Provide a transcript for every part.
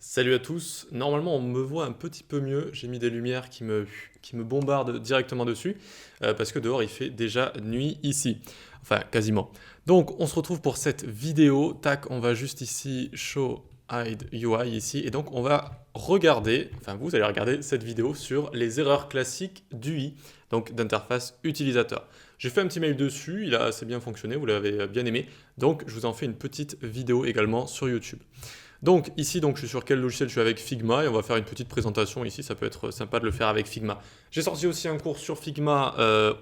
Salut à tous, normalement on me voit un petit peu mieux, j'ai mis des lumières qui me bombardent directement dessus, parce que dehors il fait déjà nuit ici, enfin quasiment. Donc on se retrouve pour cette vidéo, tac, on va juste ici show hide UI ici, et donc on va regarder, enfin vous allez regarder cette vidéo sur les erreurs classiques d'UI, donc d'interface utilisateur. J'ai fait un petit mail dessus, il a assez bien fonctionné, vous l'avez bien aimé, donc je vous en fais une petite vidéo également sur YouTube. Donc ici, je suis sur quel logiciel? Je suis avec Figma et on va faire une petite présentation ici, ça peut être sympa de le faire avec Figma. J'ai sorti aussi un cours sur Figma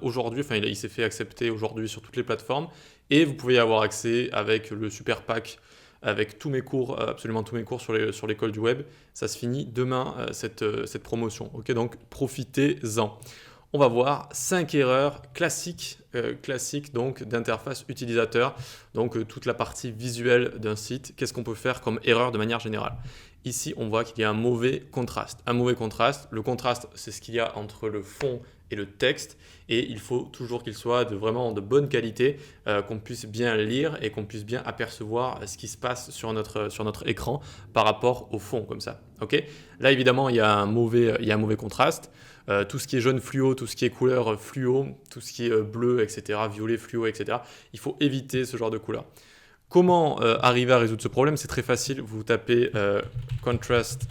aujourd'hui, enfin il s'est fait accepter aujourd'hui sur toutes les plateformes et vous pouvez y avoir accès avec le super pack, avec tous mes cours, absolument tous mes cours sur l'école du web. Ça se finit demain cette promotion, ok? Donc profitez-en. On va voir 5 erreurs classiques donc d'interface utilisateur, donc toute la partie visuelle d'un site. Qu'est-ce qu'on peut faire comme erreur de manière générale? Ici, on voit qu'il y a un mauvais contraste. Un mauvais contraste, le contraste, c'est ce qu'il y a entre le fond et le texte, et il faut toujours qu'il soit vraiment de bonne qualité, qu'on puisse bien lire et qu'on puisse bien apercevoir ce qui se passe sur notre écran par rapport au fond, comme ça. Ok. Là, évidemment, il y a un mauvais contraste. Tout ce qui est jaune fluo, tout ce qui est couleur fluo, tout ce qui est bleu, etc., violet fluo, etc., il faut éviter ce genre de couleur. Comment arriver à résoudre ce problème? C'est très facile, vous tapez contrast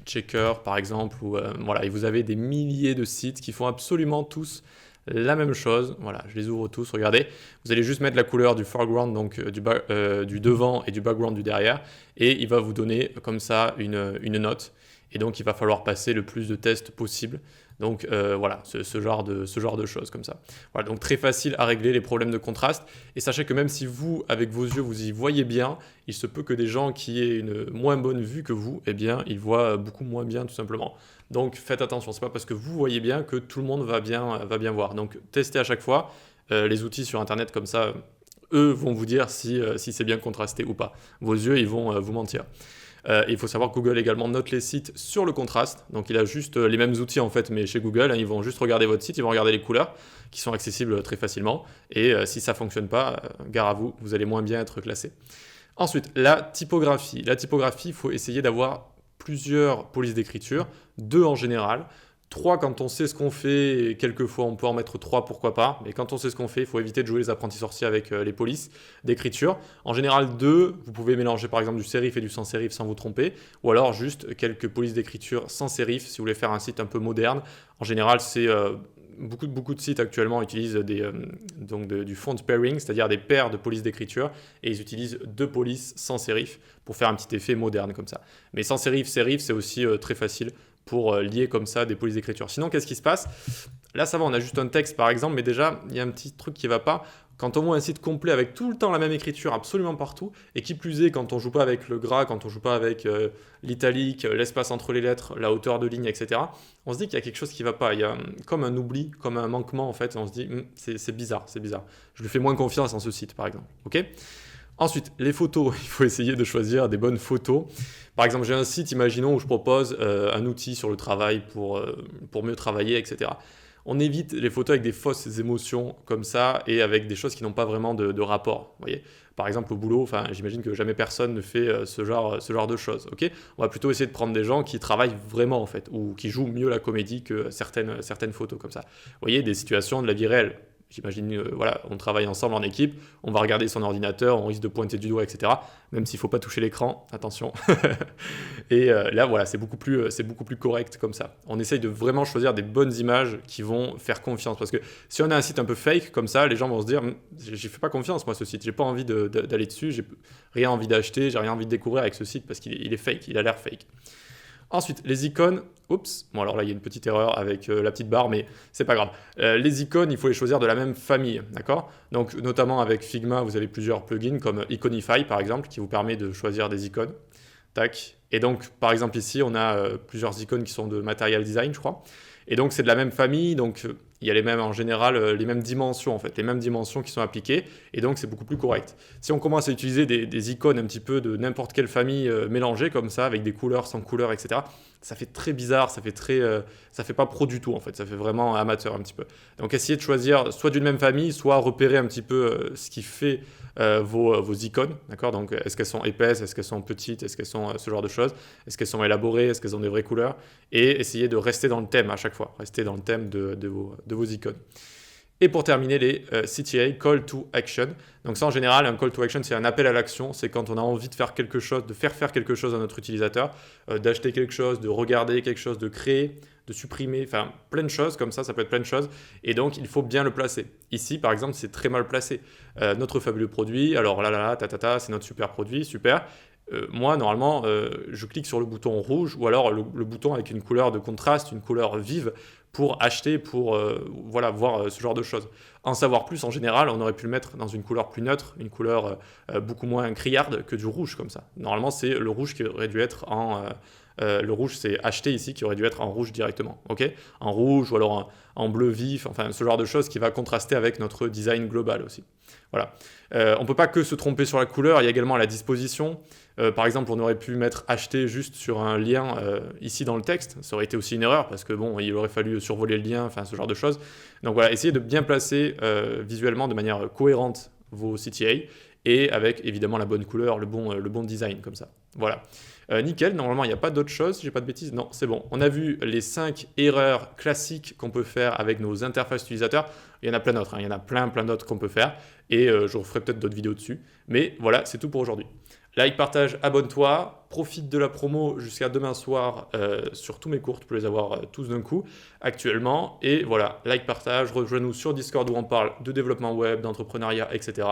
checker par exemple, ou voilà, et vous avez des milliers de sites qui font absolument tous la même chose. Voilà, je les ouvre tous, regardez. Vous allez juste mettre la couleur du foreground, donc du devant et du background du derrière, et il va vous donner comme ça une note. Et donc il va falloir passer le plus de tests possible. Donc voilà, ce genre de choses comme ça. Voilà, donc très facile à régler les problèmes de contraste. Et sachez que même si vous, avec vos yeux, vous y voyez bien, il se peut que des gens qui aient une moins bonne vue que vous, eh bien, ils voient beaucoup moins bien tout simplement. Donc faites attention, c'est pas parce que vous voyez bien que tout le monde va bien voir. Donc testez à chaque fois. Les outils sur internet comme ça, eux vont vous dire si c'est bien contrasté ou pas. Vos yeux, ils vont vous mentir. Il faut savoir que Google également note les sites sur le contraste. Donc il a juste les mêmes outils en fait, mais chez Google, hein, ils vont juste regarder votre site, ils vont regarder les couleurs qui sont accessibles très facilement. Et si ça ne fonctionne pas, gare à vous, vous allez moins bien être classé. Ensuite, la typographie. La typographie, il faut essayer d'avoir plusieurs polices d'écriture, deux en général. Trois quand on sait ce qu'on fait, et quelquefois on peut en mettre trois, pourquoi pas, mais quand on sait ce qu'on fait, il faut éviter de jouer les apprentis sorciers avec les polices d'écriture. En général, deux, vous pouvez mélanger par exemple du sérif et du sans sérif sans vous tromper, ou alors juste quelques polices d'écriture sans sérif si vous voulez faire un site un peu moderne. En général, c'est beaucoup de sites actuellement utilisent du font pairing, c'est-à-dire des paires de polices d'écriture, et ils utilisent deux polices sans sérif pour faire un petit effet moderne comme ça. Mais sans sérif, c'est aussi très facile pour lier comme ça des polices d'écriture. Sinon, qu'est-ce qui se passe? Là, ça va, on a juste un texte par exemple, mais déjà, il y a un petit truc qui ne va pas. Quand on voit un site complet avec tout le temps la même écriture absolument partout, et qui plus est, quand on ne joue pas avec le gras, quand on ne joue pas avec l'italique, l'espace entre les lettres, la hauteur de ligne, etc., on se dit qu'il y a quelque chose qui ne va pas. Il y a comme un oubli, comme un manquement en fait, on se dit c'est bizarre, c'est bizarre. Je lui fais moins confiance en ce site par exemple. Ok. Ensuite, les photos, il faut essayer de choisir des bonnes photos. Par exemple, j'ai un site, imaginons, où je propose un outil sur le travail pour mieux travailler, etc. On évite les photos avec des fausses émotions comme ça et avec des choses qui n'ont pas vraiment de rapport. Vous voyez, par exemple, au boulot, j'imagine que jamais personne ne fait ce genre de choses. Ok. On va plutôt essayer de prendre des gens qui travaillent vraiment, en fait, ou qui jouent mieux la comédie que certaines photos comme ça. Vous voyez, des situations de la vie réelle. J'imagine, voilà, on travaille ensemble en équipe, on va regarder son ordinateur, on risque de pointer du doigt, etc. Même s'il ne faut pas toucher l'écran, attention. Et là, voilà, c'est beaucoup plus correct comme ça. On essaye de vraiment choisir des bonnes images qui vont faire confiance. Parce que si on a un site un peu fake comme ça, les gens vont se dire, j'y fais pas confiance, moi, ce site. J'ai pas envie d'aller dessus, j'ai rien envie d'acheter, j'ai rien envie de découvrir avec ce site parce qu'il est fake, il a l'air fake. Ensuite, les icônes. Oups, bon alors là il y a une petite erreur avec la petite barre, mais c'est pas grave. Les icônes, il faut les choisir de la même famille, d'accord? Donc notamment avec Figma, vous avez plusieurs plugins comme Iconify par exemple, qui vous permet de choisir des icônes. Tac. Et donc par exemple ici, on a plusieurs icônes qui sont de Material Design, je crois. Et donc c'est de la même famille, donc il y a les mêmes en général, les mêmes dimensions en fait, les mêmes dimensions qui sont appliquées, et donc c'est beaucoup plus correct. Si on commence à utiliser des icônes un petit peu de n'importe quelle famille mélangées comme ça, avec des couleurs, sans couleurs, etc., ça fait très bizarre, ça fait pas pro du tout en fait, ça fait vraiment amateur un petit peu. Donc essayez de choisir soit d'une même famille, soit repérer un petit peu ce qui fait vos icônes, d'accord? Donc est-ce qu'elles sont épaisses, est-ce qu'elles sont petites, est-ce qu'elles sont ce genre de choses, est-ce qu'elles sont élaborées, est-ce qu'elles ont des vraies couleurs, et essayez de rester dans le thème à chaque fois, rester dans le thème de vos icônes. Et pour terminer, les CTA, Call to Action. Donc ça, en général, un Call to Action, c'est un appel à l'action. C'est quand on a envie de faire quelque chose, de faire quelque chose à notre utilisateur, d'acheter quelque chose, de regarder quelque chose, de créer, de supprimer, enfin plein de choses comme ça peut être plein de choses. Et donc, il faut bien le placer. Ici, par exemple, c'est très mal placé. Notre fabuleux produit, alors là, c'est notre super produit, super. Moi, normalement, je clique sur le bouton rouge ou alors le bouton avec une couleur de contraste, une couleur vive pour acheter, pour voilà, voir ce genre de choses. En savoir plus, en général, on aurait pu le mettre dans une couleur plus neutre, une couleur beaucoup moins criarde que du rouge comme ça. Normalement, c'est le rouge qui aurait dû être en... le rouge, c'est acheter ici, qui aurait dû être en rouge directement, ok? En rouge ou alors en bleu vif, enfin ce genre de choses qui va contraster avec notre design global aussi. Voilà. On ne peut pas que se tromper sur la couleur, il y a également la disposition. Par exemple, on aurait pu mettre acheter juste sur un lien ici dans le texte. Ça aurait été aussi une erreur parce que bon, il aurait fallu survoler le lien, enfin ce genre de choses. Donc voilà, essayez de bien placer visuellement de manière cohérente vos CTA et avec évidemment la bonne couleur, le bon design comme ça. Voilà. Nickel, normalement il n'y a pas d'autre chose, si j'ai pas de bêtises, non c'est bon. On a vu les 5 erreurs classiques qu'on peut faire avec nos interfaces utilisateurs, il y en a plein d'autres, il y en a plein d'autres qu'on peut faire, et je referai peut-être d'autres vidéos dessus, mais voilà, c'est tout pour aujourd'hui. Like, partage, abonne-toi, profite de la promo jusqu'à demain soir sur tous mes cours, tu peux les avoir tous d'un coup actuellement, et voilà, like, partage, rejoins-nous sur Discord où on parle de développement web, d'entrepreneuriat, etc.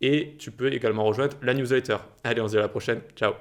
Et tu peux également rejoindre la newsletter. Allez, on se dit à la prochaine, ciao.